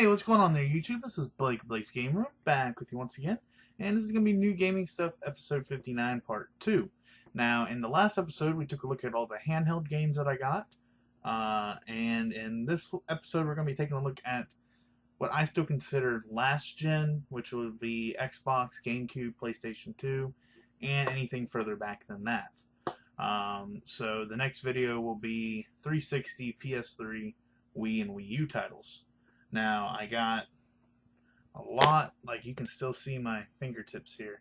Hey, what's going on there, YouTube? This is Blake's Game Room, back with you once again, and this is going to be New Gaming Stuff, Episode 59, Part 2. Now, in the last episode, we took a look at all the handheld games that I got, and in this episode, we're going to be taking a look at what I still consider last gen, which would be Xbox, GameCube, PlayStation 2, and anything further back than that. So the next video will be 360, PS3, Wii, and Wii U titles. Now, I got a lot, like you can still see my fingertips here.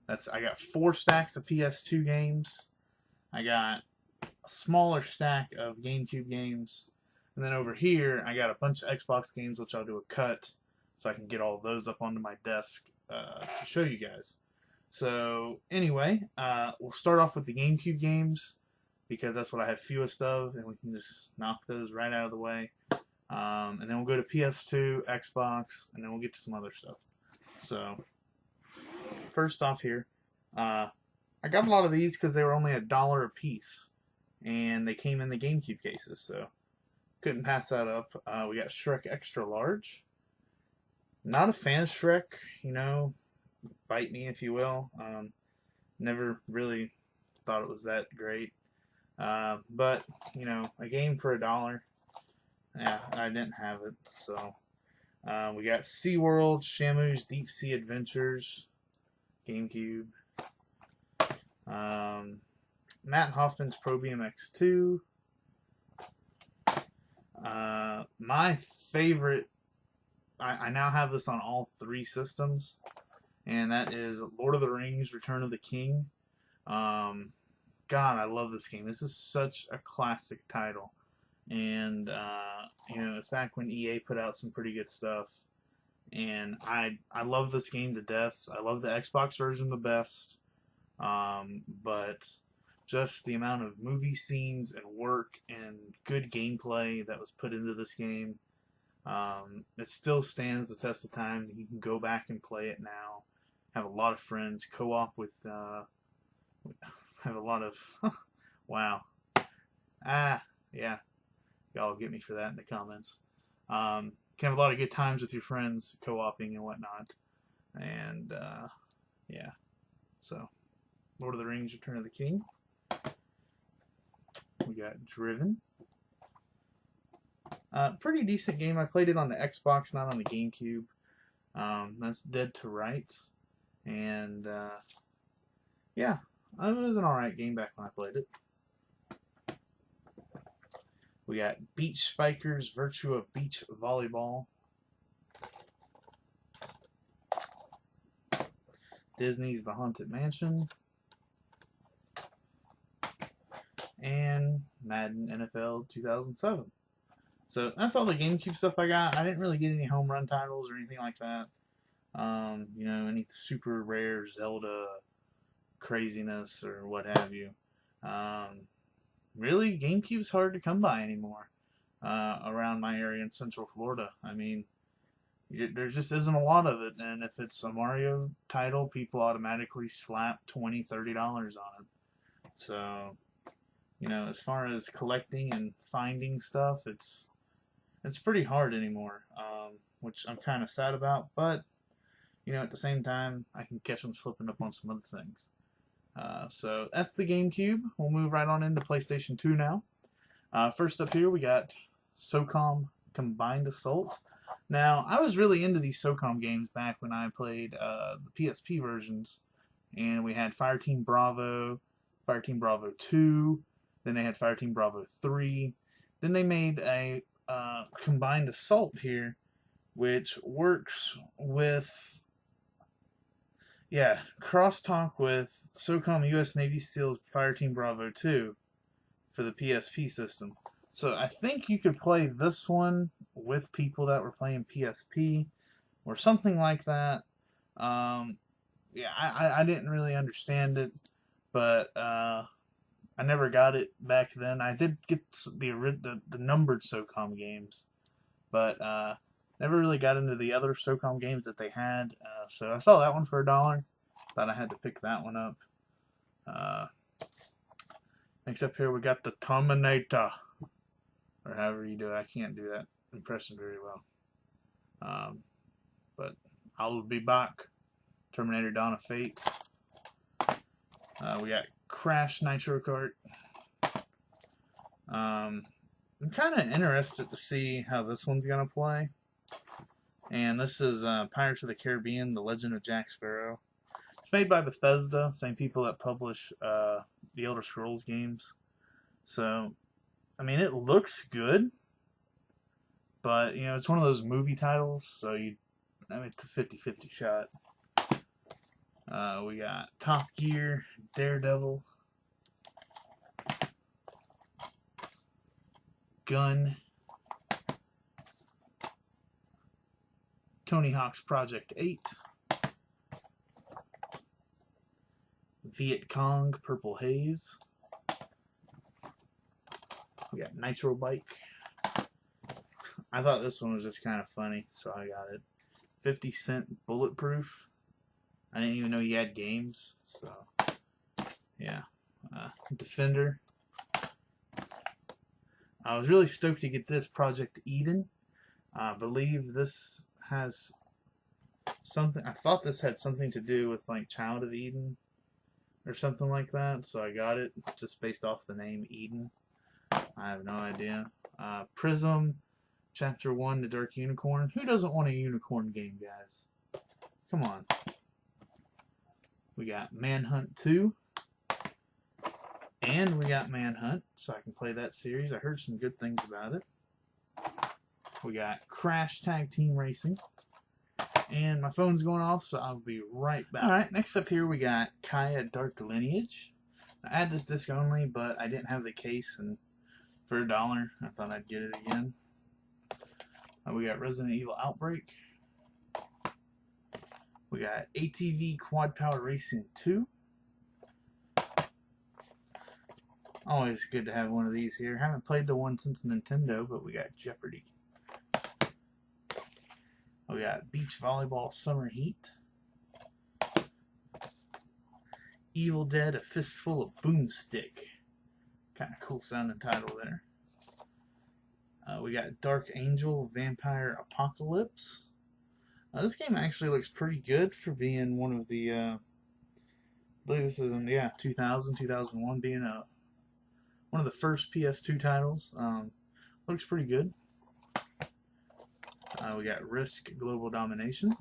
I got 4 stacks of PS2 games. I got a smaller stack of GameCube games. And then over here, I got a bunch of Xbox games, which I'll do a cut so I can get all of those up onto my desk to show you guys. So, anyway, we'll start off with the GameCube games because that's what I have fewest of, and we can just knock those right out of the way. And then we'll go to PS2, Xbox, and then we'll get to some other stuff. So, first off here, I got a lot of these because they were only $1 a piece, and they came in the GameCube cases, so couldn't pass that up. We got Shrek Extra Large. Not a fan of Shrek, you know, bite me if you will. Never really thought it was that great. But, you know, a game for $1. Yeah, I didn't have it, so we got SeaWorld, Shamu's Deep Sea Adventures, GameCube, Matt Hoffman's Pro BMX 2, my favorite, I now have this on all 3 systems, and that is Lord of the Rings, Return of the King. God, I love this game. This is such a classic title. And you know, it's back when EA put out some pretty good stuff, and I love this game to death. I love the Xbox version the best, but just the amount of movie scenes and work and good gameplay that was put into this game, it still stands the test of time. You can go back and play it now. Have a lot of friends, co-op with have a lot of wow, yeah. Y'all get me for that in the comments. Can have a lot of good times with your friends, co-oping and whatnot. And, yeah. So, Lord of the Rings, Return of the King. We got Driven. Pretty decent game. I played it on the Xbox, not on the GameCube. That's Dead to Rights. And, yeah. It was an alright game back when I played it. We got Beach Spikers, Virtue of Beach Volleyball. Disney's The Haunted Mansion. And Madden NFL 2007. So that's all the GameCube stuff I got. I didn't really get any home run titles or anything like that. You know, any super rare Zelda craziness or what have you. Really, GameCube's hard to come by anymore around my area in Central Florida. I mean, there just isn't a lot of it, and if it's a Mario title, people automatically slap $20, $30 on it. So, you know, as far as collecting and finding stuff, it's pretty hard anymore, which I'm kind of sad about, but, you know, at the same time, I can catch them slipping up on some other things. So that's the GameCube. We'll move right on into PlayStation 2 now. First up here we got SOCOM Combined Assault. Now, I was really into these SOCOM games back when I played the PSP versions. And we had Fireteam Bravo, Fireteam Bravo 2, then they had Fireteam Bravo 3. Then they made a Combined Assault here, which works with... yeah, crosstalk with SOCOM US Navy SEALs Fireteam Bravo 2 for the PSP system. So I think you could play this one with people that were playing PSP or something like that. Yeah, I didn't really understand it, but I never got it back then. I did get the numbered SOCOM games, but never really got into the other SOCOM games that they had, so I saw that one for $1. Thought I had to pick that one up. Next up here we got the Terminator, or however you do it. I can't do that impression very well. But I'll be back. Terminator Dawn of Fate. We got Crash Nitro Kart. I'm kind of interested to see how this one's going to play. And this is Pirates of the Caribbean, The Legend of Jack Sparrow. It's made by Bethesda, same people that publish the Elder Scrolls games. So, I mean, it looks good. But, you know, it's one of those movie titles, so it's a 50-50 shot. We got Top Gear, Daredevil, Gun, Tony Hawk's Project 8, Viet Cong, Purple Haze. We got Nitro Bike. I thought this one was just kind of funny, so I got it. 50 Cent Bulletproof. I didn't even know he had games, so yeah. Defender. I was really stoked to get this Project Eden. I believe this has something. I thought this had something to do with like Child of Eden or something like that, so I got it just based off the name Eden. I have no idea. Prism, Chapter 1, The Dark Unicorn. Who doesn't want a unicorn game, guys? Come on. We got Manhunt 2. And we got Manhunt, so I can play that series. I heard some good things about it. We got Crash Tag Team Racing. And my phone's going off, so I'll be right back. Alright, next up here we got Kaya Dark Lineage. I had this disc only, but I didn't have the case, and for $1, I thought I'd get it again. We got Resident Evil Outbreak. We got ATV Quad Power Racing 2. Always good to have one of these here. Haven't played the one since Nintendo, but we got Jeopardy. We got Beach Volleyball Summer Heat. Evil Dead, A Fistful of Boomstick. Kind of cool sounding title there. We got Dark Angel, Vampire Apocalypse. This game actually looks pretty good for being one of the, I believe this is in, 2001, being one of the first PS2 titles. Looks pretty good. We got Risk Global Domination.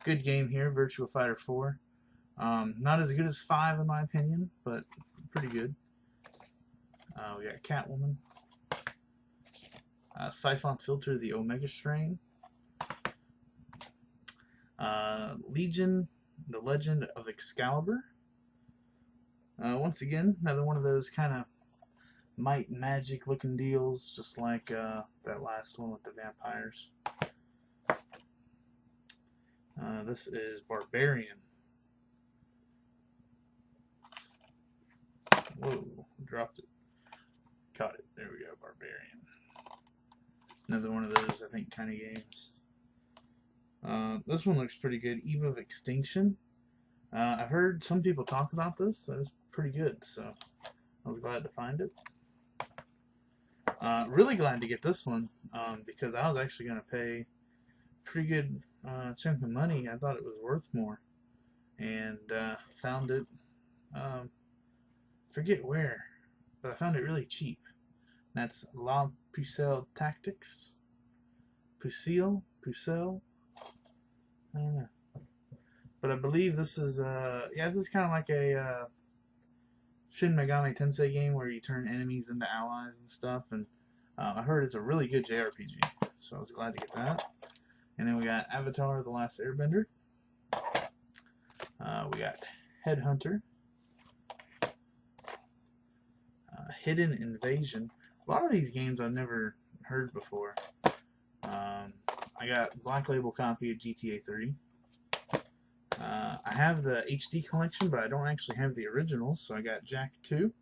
Good game here, Virtua Fighter 4. Not as good as 5 in my opinion, but pretty good. We got Catwoman. Siphon Filter, the Omega Strain. Legion, the Legend of Excalibur. Once again, another one of those kind of might and magic looking deals, just like that last one with the vampires. This is Barbarian. Whoa, dropped it. Caught it. There we go, Barbarian. Another one of those, I think, kind of games. This one looks pretty good. Eve of Extinction. I've heard some people talk about this. So it's pretty good, so I was glad to find it. Really glad to get this one because I was actually going to pay a pretty good chunk of money. I thought it was worth more, and found it. Forget where, but I found it really cheap. That's La Pucelle Tactics. Pucelle? I don't know. But I believe this is, this is kind of like a Shin Megami Tensei game where you turn enemies into allies and stuff. And I heard it's a really good JRPG, so I was glad to get that. And then we got Avatar: The Last Airbender. We got Headhunter. Hidden Invasion. A lot of these games I've never heard before. I got Black Label copy of GTA 3. I have the HD collection, but I don't actually have the originals, so I got Jak 2.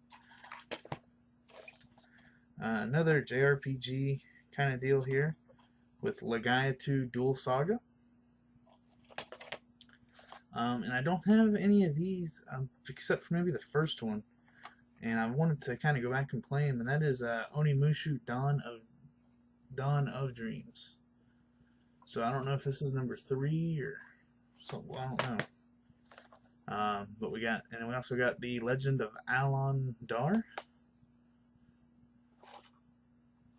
Another JRPG kind of deal here with Legaia 2 Dual Saga. And I don't have any of these except for maybe the first one. And I wanted to kind of go back and play them, and that is Onimusha Dawn of Dawn of Dreams. So I don't know if this is number 3 or something. I don't know. But we also got the Legend of Alon Dar.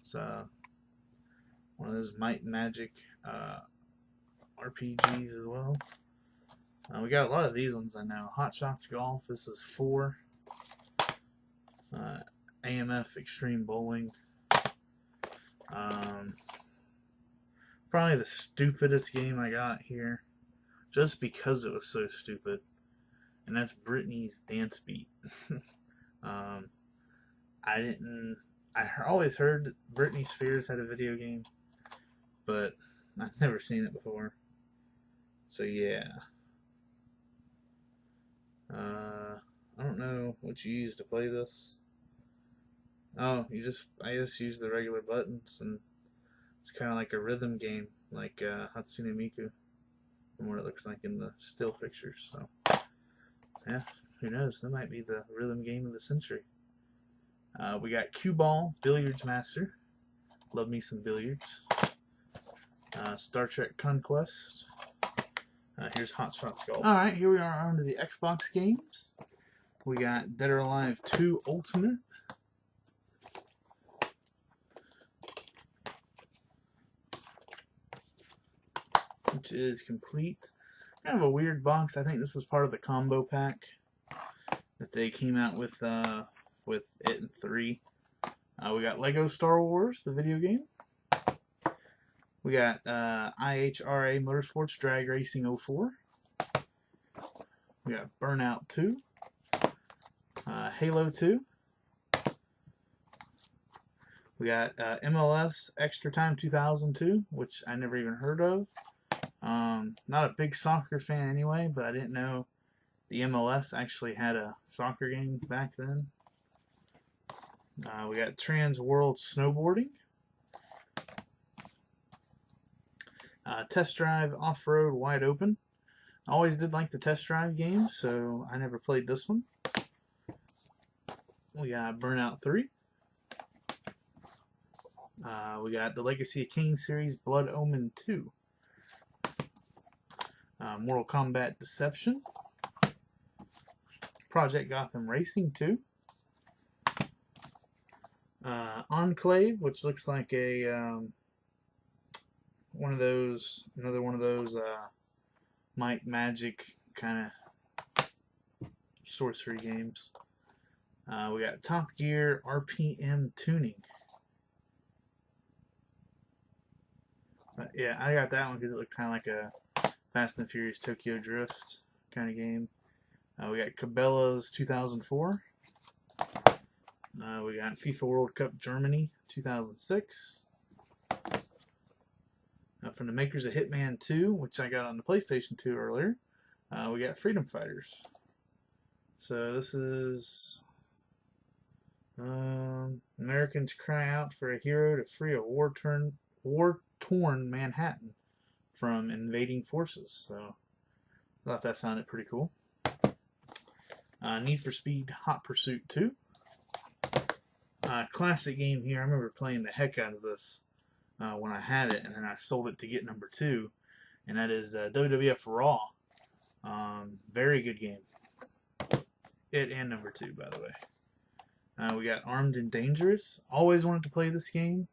It's one of those Might and Magic RPGs as well. We got a lot of these ones I know. Hot Shots Golf. This is 4. AMF Extreme Bowling. Probably the stupidest game I got here, just because it was so stupid, and that's Britney's Dance Beat. I always heard that Britney Spears had a video game, but I've never seen it before. So yeah. I don't know what you use to play this. Oh, I just use the regular buttons, and it's kind of like a rhythm game, like Hatsune Miku, from what it looks like in the still pictures. So, yeah, who knows? That might be the rhythm game of the century. We got Cue Ball, Billiards Master. Love me some billiards. Star Trek Conquest. Here's Hot Shots Golf. Alright, here we are on to the Xbox games. We got Dead or Alive 2 Ultimate. Which is complete. Kind of a weird box. I think this is part of the combo pack that they came out with it in 3. We got Lego Star Wars, the video game. We got IHRA Motorsports Drag Racing 04. We got Burnout 2. Halo 2. We got MLS Extra Time 2002, which I never even heard of. Not a big soccer fan anyway, but I didn't know the MLS actually had a soccer game back then. We got Trans World Snowboarding. Test Drive Off-Road Wide Open. I always did like the Test Drive game, so I never played this one. We got Burnout 3. We got the Legacy of Kain series Blood Omen 2. Mortal Kombat Deception. Project Gotham Racing 2. Enclave, which looks like a another one of those Might Magic kind of sorcery games. We got Top Gear RPM Tuning. Yeah, I got that one because it looked kind of like a Fast and Furious Tokyo Drift kind of game. We got Cabela's 2004. We got FIFA World Cup Germany 2006. From the makers of Hitman 2, which I got on the PlayStation 2 earlier, we got Freedom Fighters. So this is Americans cry out for a hero to free a war-torn Manhattan from invading forces. So I thought that sounded pretty cool. Need for Speed Hot Pursuit 2. Classic game here. I remember playing the heck out of this when I had it, and then I sold it to get number 2, and that is WWF Raw. Very good game. It and number 2, by the way. We got Armed and Dangerous. Always wanted to play this game.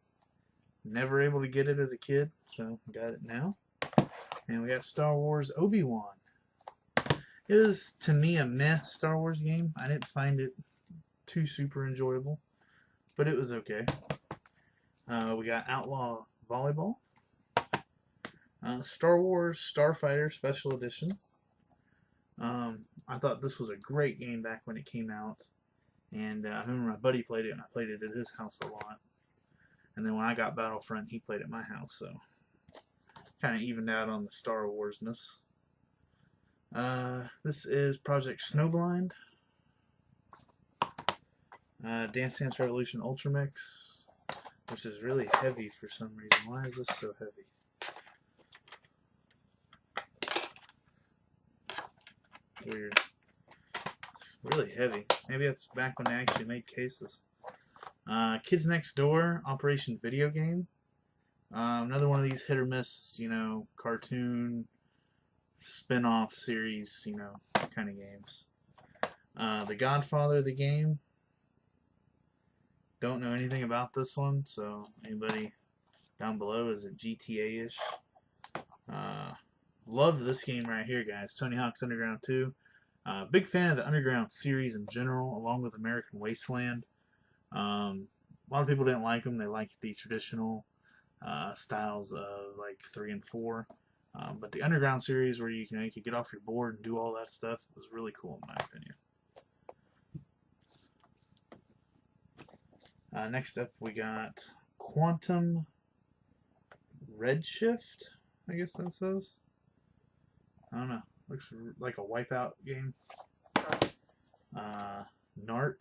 Never able to get it as a kid, so got it now. And we got Star Wars Obi-Wan. It was, to me, a meh Star Wars game. I didn't find it too super enjoyable, but it was okay. We got Outlaw Volleyball. Star Wars Starfighter Special Edition. I thought this was a great game back when it came out, and I remember my buddy played it, and I played it at his house a lot. And then when I got Battlefront, he played at my house, so kind of evened out on the Star Wars-ness. This is Project Snowblind. Dance Dance Revolution Ultra Mix, which is really heavy for some reason. Why is this so heavy? Weird. It's really heavy. Maybe that's back when they actually made cases. Kids Next Door Operation Video Game. Another one of these hit or miss, you know, cartoon, spin-off series, you know, kind of games. The Godfather, the game. Don't know anything about this one, so anybody down below, is it GTA-ish? Love this game right here, guys. Tony Hawk's Underground 2. Big fan of the Underground series in general, along with American Wasteland. A lot of people didn't like them. They liked the traditional styles of like 3 and 4. But the Underground series, where you could get off your board and do all that stuff, was really cool in my opinion. Next up, we got Quantum Redshift, I guess that says. I don't know. Looks like a Wipeout game. Narc.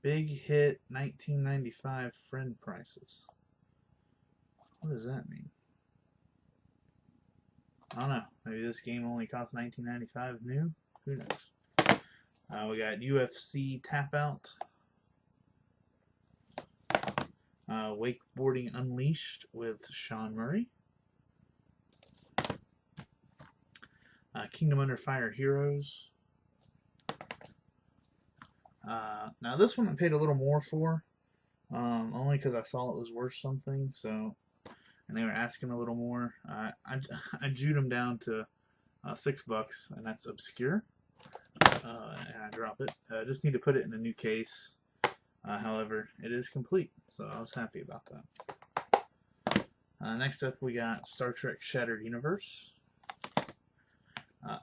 Big hit 1995 friend prices. What does that mean? I don't know. Maybe this game only cost $19.95 new? Who knows? We got UFC Tap Out. Wakeboarding Unleashed with Sean Murray. Kingdom Under Fire Heroes. Now this one I paid a little more for, only because I saw it was worth something. So, and they were asking a little more. I jewed them down to $6, and that's Obscure. And I drop it. I just need to put it in a new case. However, it is complete, so I was happy about that. Next up, we got Star Trek Shattered Universe.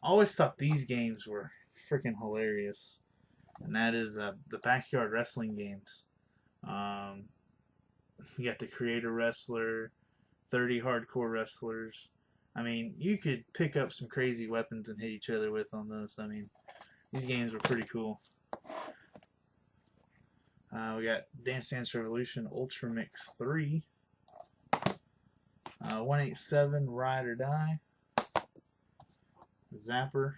Always thought these games were freaking hilarious, and that is the backyard wrestling games. You got the creator wrestler, 30 hardcore wrestlers. I mean, you could pick up some crazy weapons and hit each other with on this. I mean, these games were pretty cool. We got Dance Dance Revolution Ultra Mix 3. 187 Ride or Die. Zapper.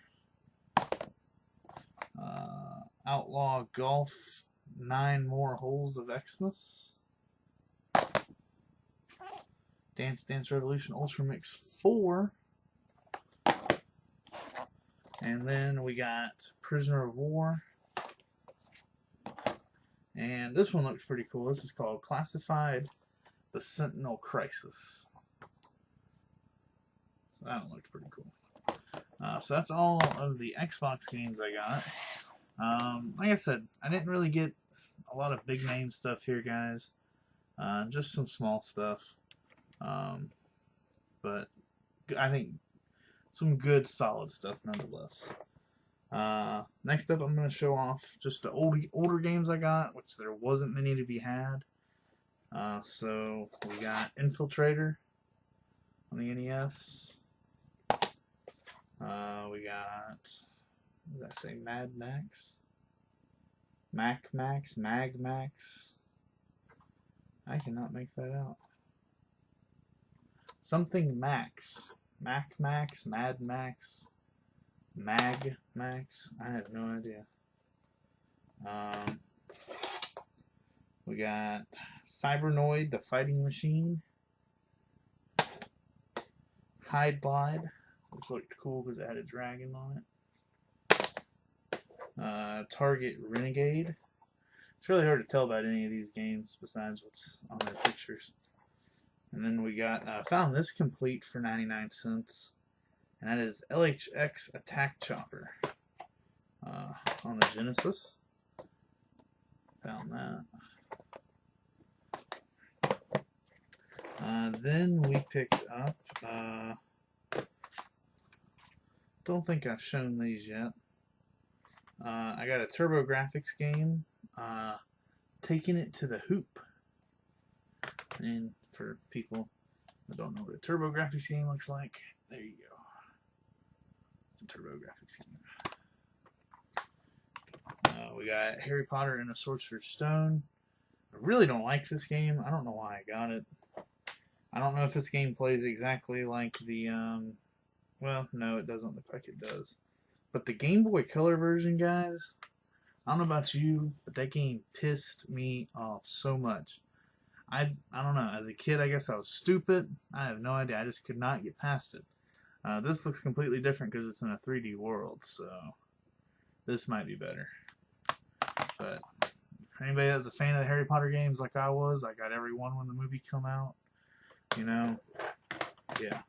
Outlaw Golf 9 More Holes of Xmas. Dance Dance Revolution Ultra Mix 4. And then we got Prisoner of War. And this one looks pretty cool. This is called Classified The Sentinel Crisis. So that one looks pretty cool. So that's all of the Xbox games I got. Like I said, I didn't really get a lot of big name stuff here, guys. Just some small stuff. But I think some good, solid stuff nonetheless. Next up, I'm going to show off just the older games I got, which there wasn't many to be had. So we got Infiltrator on the NES. We got, what did I say, Mad Max? Mac Max? Mag Max? I cannot make that out. Something Max. Mac Max? Mad Max? Mag Max? I have no idea. We got Cybernoid, the Fighting Machine. Hide Glide, which looked cool because it had a dragon on it. Target Renegade. It's really hard to tell about any of these games besides what's on their pictures. And then we got, found this complete for 99 cents. And that is LHX Attack Chopper on the Genesis. Found that. Then we picked up, don't think I've shown these yet. I got a TurboGrafx game, Taking It to the Hoop. And for people that don't know what a TurboGrafx game looks like, there you go. It's a TurboGrafx game. We got Harry Potter and the Sorcerer's Stone. I really don't like this game. I don't know why I got it. I don't know if this game plays exactly like the, well, no, it doesn't look like it does. But the Game Boy Color version, guys, I don't know about you, but that game pissed me off so much. I don't know. As a kid, I guess I was stupid. I have no idea. I just could not get past it. This looks completely different because it's in a 3D world, so this might be better. But for anybody that's a fan of the Harry Potter games like I was, I got every one when the movie come out. You know, yeah.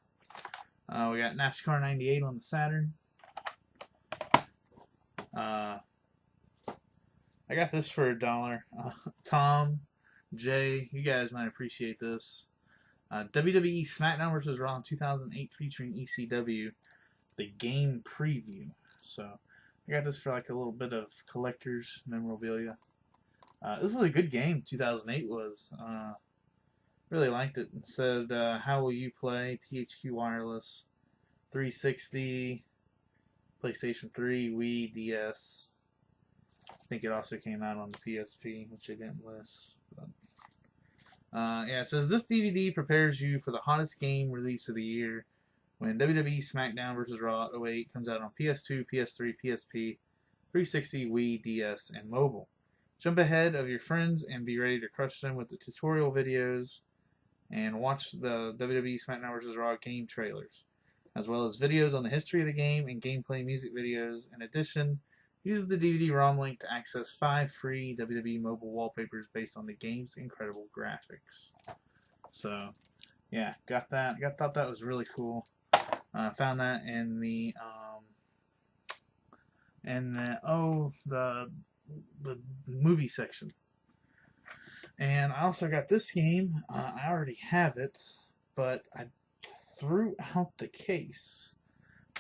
We got NASCAR 98 on the Saturn. I got this for $1. Tom, Jay, you guys might appreciate this. WWE SmackDown vs. Raw in 2008 featuring ECW, the game preview. So I got this for like a little bit of collector's memorabilia. This was a good game. 2008 was. Really liked it. It said, how will you play? THQ Wireless, 360, PlayStation 3, Wii, DS. I think it also came out on the PSP, which they didn't list. But, yeah, it says this DVD prepares you for the hottest game release of the year when WWE SmackDown vs. Raw 08 comes out on PS2, PS3, PSP, 360, Wii, DS, and mobile. Jump ahead of your friends and be ready to crush them with the tutorial videos and watch the WWE SmackDown vs. Raw game trailers, as well as videos on the history of the game and gameplay music videos. In addition, use the DVD-ROM link to access 5 free WWE mobile wallpapers based on the game's incredible graphics. So, yeah, got that. I thought that was really cool. Found that in the the movie section. And I also got this game. I already have it, but I threw out the case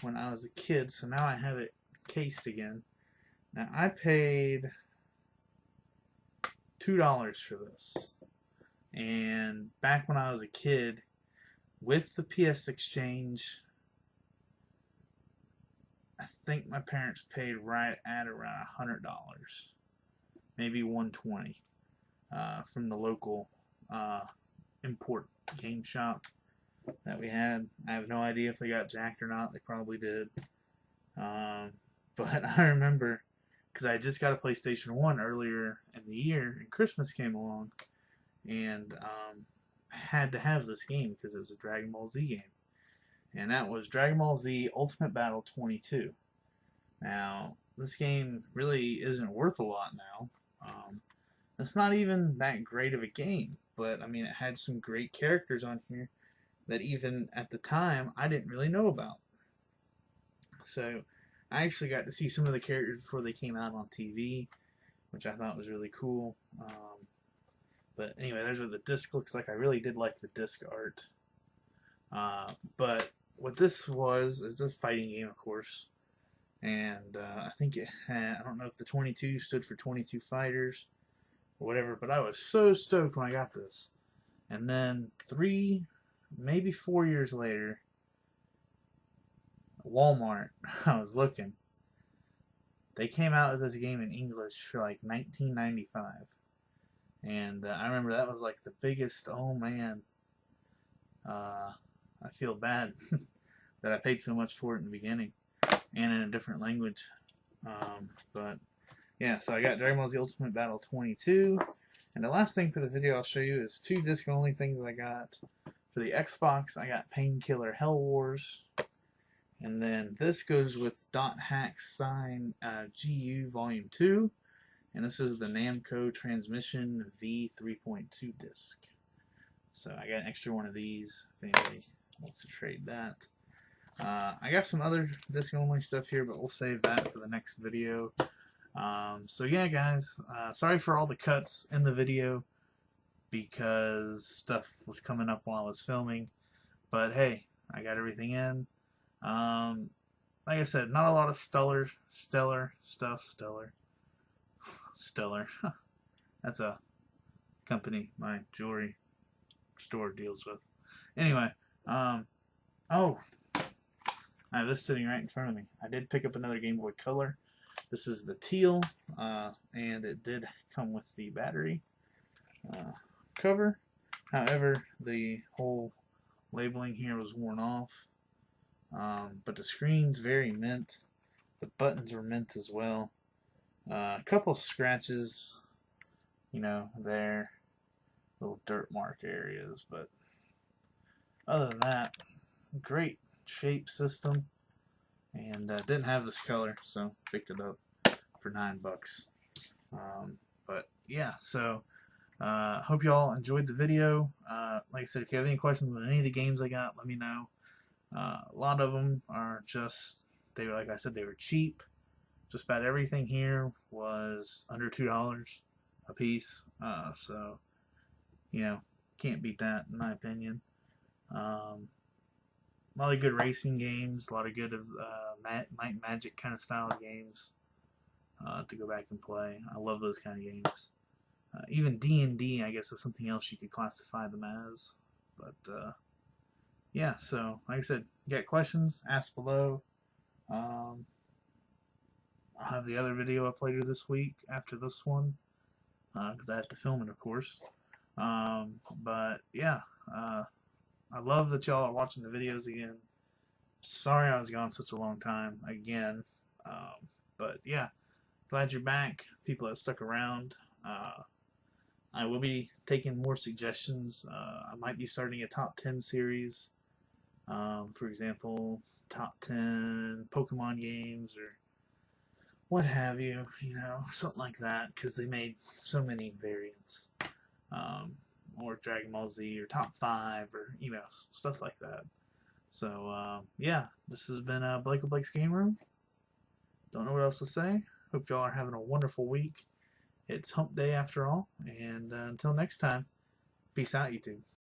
when I was a kid, so now I have it cased again. Now I paid $2 for this, and back when I was a kid, with the PS Exchange, I think my parents paid right at around $100, maybe $120. From the local import game shop that we had. I have no idea if they got jacked or not. They probably did. But I remember, because I just got a PlayStation 1 earlier in the year, and Christmas came along, and I had to have this game because it was a Dragon Ball Z game. And that was Dragon Ball Z Ultimate Battle 22. Now, this game really isn't worth a lot now. It's not even that great of a game, but I mean, it had some great characters on here that even at the time I didn't really know about. So I actually got to see some of the characters before they came out on TV, which I thought was really cool. But anyway, there's what the disc looks like. I really did like the disc art. But what this was is a fighting game, of course. And I think it had, I don't know if the 22 stood for 22 fighters or whatever, but I was so stoked when I got this. And then 3, maybe 4 years later, Walmart, I was looking, they came out with this game in English for like $19.95. And I remember that was like the biggest, oh man, I feel bad that I paid so much for it in the beginning and in a different language. But yeah, so I got Dragon Ball Z Ultimate Battle 22. And the last thing for the video I'll show you is 2 disc only things I got. For the Xbox, I got Painkiller Hell Wars. And then this goes with Dot Hack Sign GU Volume 2. And this is the Namco Transmission V3.2 disc. So I got an extra one of these if anybody wants to trade that. I got some other disc only stuff here, but we'll save that for the next video. So yeah, guys, sorry for all the cuts in the video because stuff was coming up while I was filming. But hey, I got everything in. Like I said, not a lot of stellar stuff. Stellar. That's a company my jewelry store deals with. Anyway, oh, I have this sitting right in front of me. I did pick up another Game Boy Color. This is the teal, and it did come with the battery cover. However, the whole labeling here was worn off. But the screen's very mint. The buttons were mint as well. A couple scratches, you know, there. little dirt mark areas. But other than that, great shape system. And didn't have this color, so picked it up for $9. But yeah, so hope y'all enjoyed the video. Like I said, if you have any questions on any of the games I got, let me know. A lot of them are just, they were, like I said, they were cheap. Just about everything here was under $2 a piece. So, you know, can't beat that in my opinion. A lot of good racing games, a lot of good Might and Magic kind of style games to go back and play. I love those kind of games. Even D&D, I guess, is something else you could classify them as. But yeah, so like I said, you got questions, ask below. I'll have the other video up later this week after this one because I have to film it, of course. But yeah, I love that y'all are watching the videos again. Sorry I was gone such a long time again. But yeah, glad you're back. People that stuck around. I will be taking more suggestions. I might be starting a top 10 series. For example, top 10 Pokemon games or what have you, something like that, because they made so many variants. Or Dragon Ball Z or top 5 or, stuff like that. So, yeah, this has been Blake of Blake's Game Room. Don't know what else to say. Hope y'all are having a wonderful week. It's hump day after all. And until next time, peace out, YouTube.